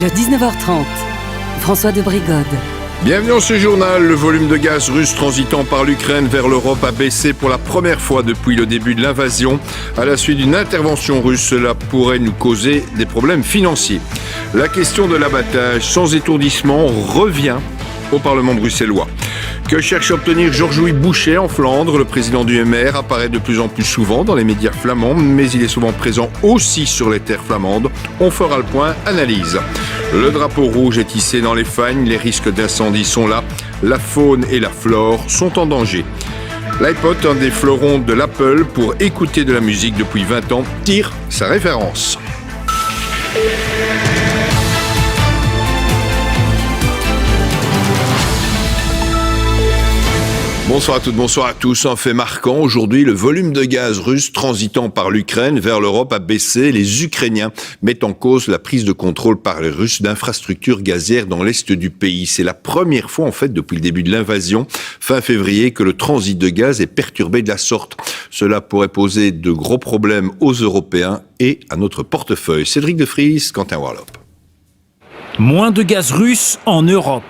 À 19h30, François de Brigode. Bienvenue dans ce journal. Le volume de gaz russe transitant par l'Ukraine vers l'Europe a baissé pour la première fois depuis le début de l'invasion. À la suite d'une intervention russe, cela pourrait nous causer des problèmes financiers. La question de l'abattage sans étourdissement revient au Parlement bruxellois. Que cherche à obtenir Georges-Louis Bouchet en Flandre? Le président du MR apparaît de plus en plus souvent dans les médias flamands, mais il est souvent présent aussi sur les terres flamandes. On fera le point, analyse. Le drapeau rouge est hissé dans les fagnes, les risques d'incendie sont là, la faune et la flore sont en danger. L'iPod, un des fleurons de l'Apple pour écouter de la musique depuis 20 ans, tire sa référence. Bonsoir à toutes, bonsoir à tous. Un fait marquant, aujourd'hui, le volume de gaz russe transitant par l'Ukraine vers l'Europe a baissé. Les Ukrainiens mettent en cause la prise de contrôle par les Russes d'infrastructures gazières dans l'est du pays. C'est la première fois, en fait, depuis le début de l'invasion, fin février, que le transit de gaz est perturbé de la sorte. Cela pourrait poser de gros problèmes aux Européens et à notre portefeuille. Cédric de Vries, Quentin Warlop. Moins de gaz russe en Europe.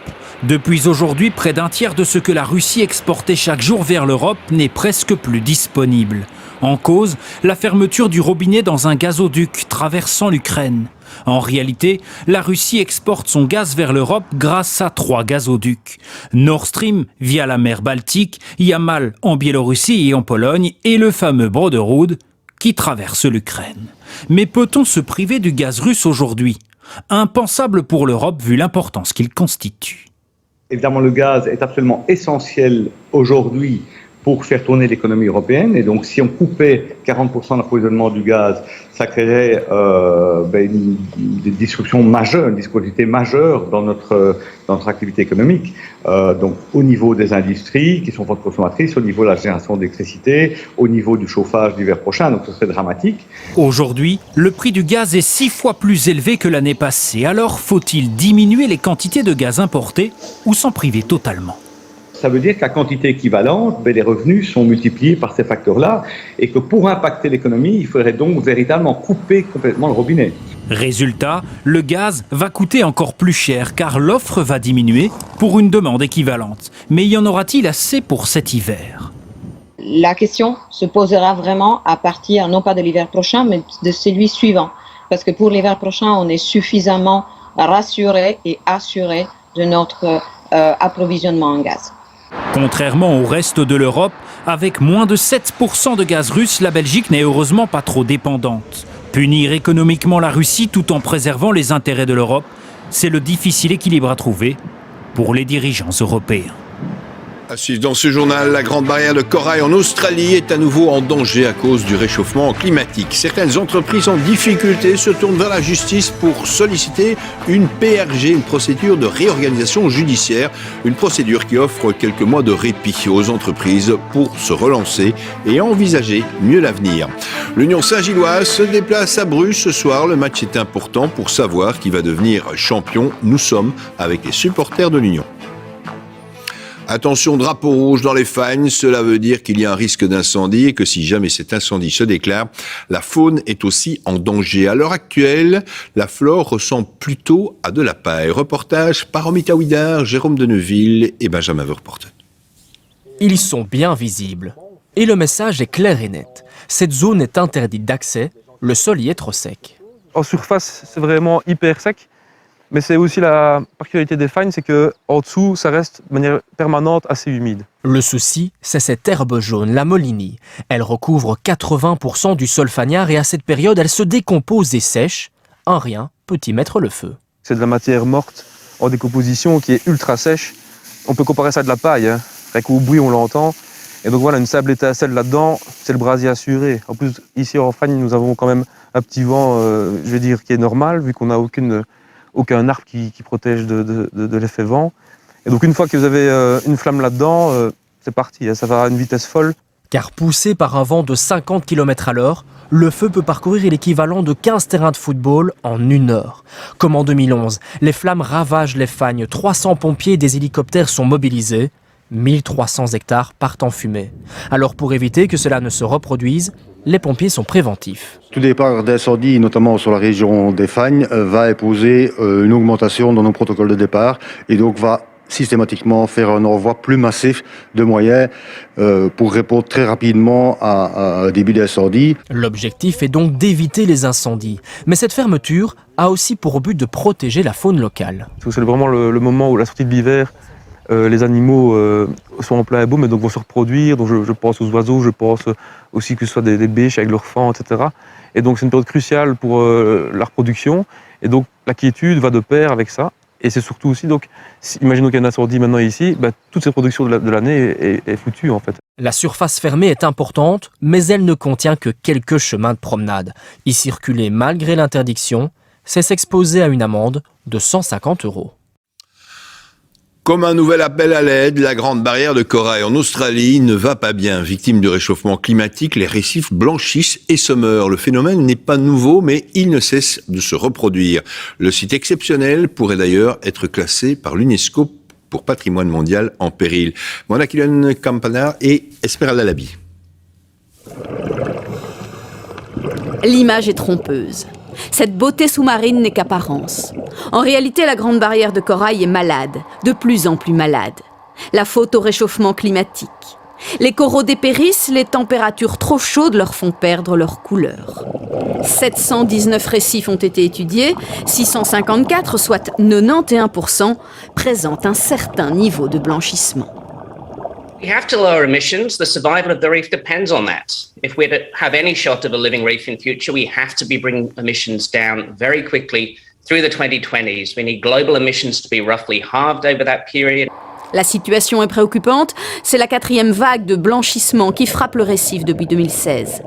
Depuis aujourd'hui, près d'un tiers de ce que la Russie exportait chaque jour vers l'Europe n'est presque plus disponible. En cause, la fermeture du robinet dans un gazoduc traversant l'Ukraine. En réalité, la Russie exporte son gaz vers l'Europe grâce à 3 gazoducs. Nord Stream via la mer Baltique, Yamal en Biélorussie et en Pologne et le fameux Broderud qui traverse l'Ukraine. Mais peut-on se priver du gaz russe aujourd'hui? Impensable pour l'Europe vu l'importance qu'il constitue. Évidemment, le gaz est absolument essentiel aujourd'hui pour faire tourner l'économie européenne. Et donc, si on coupait 40% de l'approvisionnement du gaz, ça créerait une disruption majeure, une difficulté majeure dans notre activité économique. Donc, au niveau des industries qui sont fortes consommatrices, au niveau de la génération d'électricité, au niveau du chauffage l'hiver prochain. Donc, ce serait dramatique. Aujourd'hui, le prix du gaz est 6 fois plus élevé que l'année passée. Alors, faut-il diminuer les quantités de gaz importés ou s'en priver totalement? Ça veut dire qu'à quantité équivalente, les revenus sont multipliés par ces facteurs-là et que pour impacter l'économie, il faudrait donc véritablement couper complètement le robinet. Résultat, le gaz va coûter encore plus cher car l'offre va diminuer pour une demande équivalente. Mais y en aura-t-il assez pour cet hiver? La question se posera vraiment à partir non pas de l'hiver prochain, mais de celui suivant. Parce que pour l'hiver prochain, on est suffisamment rassuré et assuré de notre approvisionnement en gaz. Contrairement au reste de l'Europe, avec moins de 7% de gaz russe, la Belgique n'est heureusement pas trop dépendante. Punir économiquement la Russie tout en préservant les intérêts de l'Europe, c'est le difficile équilibre à trouver pour les dirigeants européens. À suivre dans ce journal, la grande barrière de corail en Australie est à nouveau en danger à cause du réchauffement climatique. Certaines entreprises en difficulté se tournent vers la justice pour solliciter une PRG, une procédure de réorganisation judiciaire, une procédure qui offre quelques mois de répit aux entreprises pour se relancer et envisager mieux l'avenir. L'Union Saint-Gilloise se déplace à Bruges ce soir. Le match est important pour savoir qui va devenir champion. Nous sommes avec les supporters de l'Union. Attention, drapeau rouge dans les fagnes, cela veut dire qu'il y a un risque d'incendie et que si jamais cet incendie se déclare, la faune est aussi en danger. À l'heure actuelle, la flore ressemble plutôt à de la paille. Reportage par Omita Ouidar, Jérôme Deneville et Benjamin Verporten. Ils sont bien visibles. Et le message est clair et net. Cette zone est interdite d'accès, le sol y est trop sec. En surface, c'est vraiment hyper sec. Mais c'est aussi la particularité des fagnes, c'est qu'en dessous, ça reste de manière permanente assez humide. Le souci, c'est cette herbe jaune, la molinie. Elle recouvre 80% du sol fagnard et à cette période, elle se décompose et sèche. Un rien peut y mettre le feu. C'est de la matière morte en décomposition qui est ultra sèche. On peut comparer ça à de la paille. Avec au bruit, on l'entend. Et donc voilà, une sable étincelle là-dedans, c'est le brasier assuré. En plus, ici en Fagne, nous avons quand même un petit vent, qui est normal, vu qu'on n'a aucun arbre qui protège de l'effet vent. Et donc une fois que vous avez une flamme là-dedans, c'est parti, ça va à une vitesse folle. Car poussé par un vent de 50 km/h, le feu peut parcourir l'équivalent de 15 terrains de football en 1 heure. Comme en 2011, les flammes ravagent les fagnes, 300 pompiers et des hélicoptères sont mobilisés, 1300 hectares partent en fumée. Alors pour éviter que cela ne se reproduise, les pompiers sont préventifs. Tout départ d'incendie, notamment sur la région des Fagnes, va imposer une augmentation dans nos protocoles de départ et donc va systématiquement faire un envoi plus massif de moyens pour répondre très rapidement à un début d'incendie. L'objectif est donc d'éviter les incendies. Mais cette fermeture a aussi pour but de protéger la faune locale. C'est vraiment le moment où la sortie de l'hiver, les animaux sont en plein boom et donc vont se reproduire. Donc je pense aux oiseaux, je pense aussi que ce soit des biches avec leurs fans, etc. Et donc c'est une période cruciale pour la reproduction. Et donc la quiétude va de pair avec ça. Et c'est surtout aussi, donc, imaginons qu'il y a un incendie maintenant ici, toute cette production de l'année est foutue en fait. La surface fermée est importante, mais elle ne contient que quelques chemins de promenade. Y circuler malgré l'interdiction, c'est s'exposer à une amende de 150 €. Comme un nouvel appel à l'aide, la grande barrière de corail en Australie ne va pas bien. Victime du réchauffement climatique, les récifs blanchissent et se meurent. Le phénomène n'est pas nouveau, mais il ne cesse de se reproduire. Le site exceptionnel pourrait d'ailleurs être classé par l'UNESCO pour patrimoine mondial en péril. Mona Killen-Campana et Esmeralda Labi. L'image est trompeuse. Cette beauté sous-marine n'est qu'apparence. En réalité, la grande barrière de corail est malade, de plus en plus malade. La faute au réchauffement climatique. Les coraux dépérissent, les températures trop chaudes leur font perdre leur couleur. 719 récifs ont été étudiés, 654, soit 91%, présentent un certain niveau de blanchissement. We have to lower emissions. The survival of the reef depends on that. If we're to have any shot of a living reef in future, we have to be bringing emissions down very quickly through the 2020s. We need global emissions to be roughly halved over that period. La situation est préoccupante. C'est la 4e vague de blanchissement qui frappe le récif depuis 2016.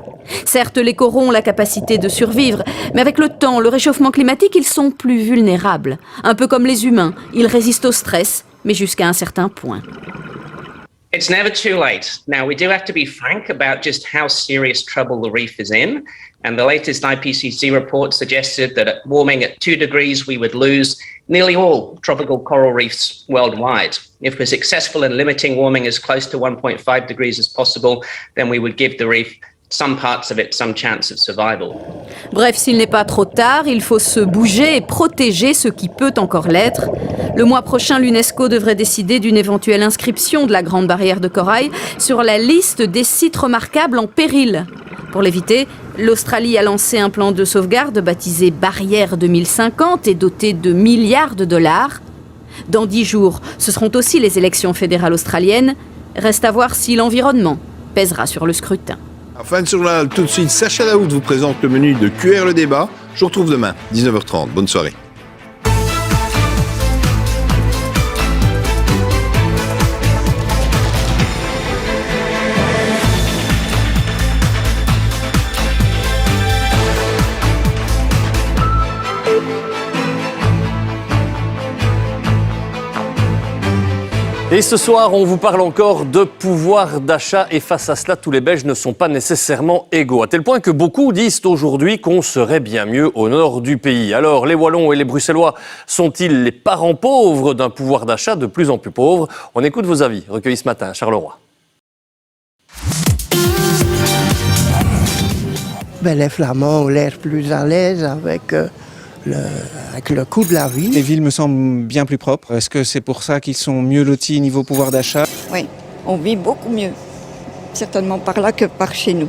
Certes, les coraux ont la capacité de survivre, mais avec le temps, le réchauffement climatique, ils sont plus vulnérables. Un peu comme les humains, ils résistent au stress, mais jusqu'à un certain point. It's never too late. Now, we do have to be frank about just how serious trouble the reef is in. And the latest IPCC report suggested that at warming at 2 degrees, we would lose nearly all tropical coral reefs worldwide. If we're successful in limiting warming as close to 1.5 degrees as possible, then we would give the reef some parts of it some chance of survival. Bref, s'il n'est pas trop tard, il faut se bouger et protéger ce qui peut encore l'être. Le mois prochain, l'UNESCO devrait décider d'une éventuelle inscription de la grande barrière de corail sur la liste des sites remarquables en péril. Pour l'éviter, l'Australie a lancé un plan de sauvegarde baptisé Barrière 2050 et doté de milliards de dollars. Dans 10 jours, ce seront aussi les élections fédérales australiennes. Reste à voir si l'environnement pèsera sur le scrutin. Fin de journal, tout de suite, Sacha Laoud vous présente le menu de QR le débat. Je vous retrouve demain, 19h30. Bonne soirée. Et ce soir, on vous parle encore de pouvoir d'achat et face à cela, tous les Belges ne sont pas nécessairement égaux. À tel point que beaucoup disent aujourd'hui qu'on serait bien mieux au nord du pays. Alors, les Wallons et les Bruxellois sont-ils les parents pauvres d'un pouvoir d'achat de plus en plus pauvre ? On écoute vos avis, recueillis ce matin à Charleroi. Les Flamands ont l'air plus à l'aise avec le coût de la vie. Les villes me semblent bien plus propres. Est-ce que c'est pour ça qu'ils sont mieux lotis niveau pouvoir d'achat ? Oui, on vit beaucoup mieux, certainement par là que par chez nous.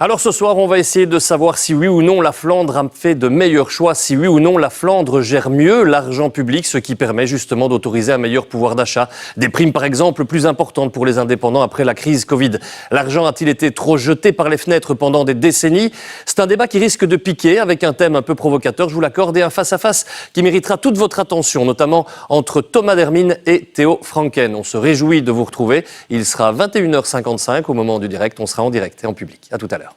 Alors ce soir, on va essayer de savoir si oui ou non la Flandre a fait de meilleurs choix, si oui ou non la Flandre gère mieux l'argent public, ce qui permet justement d'autoriser un meilleur pouvoir d'achat. Des primes par exemple plus importantes pour les indépendants après la crise Covid. L'argent a-t-il été trop jeté par les fenêtres pendant des décennies ? C'est un débat qui risque de piquer avec un thème un peu provocateur, je vous l'accorde, et un face-à-face qui méritera toute votre attention, notamment entre Thomas Dermine et Théo Franken. On se réjouit de vous retrouver. Il sera 21h55 au moment du direct, on sera en direct et en public. À tout à l'heure.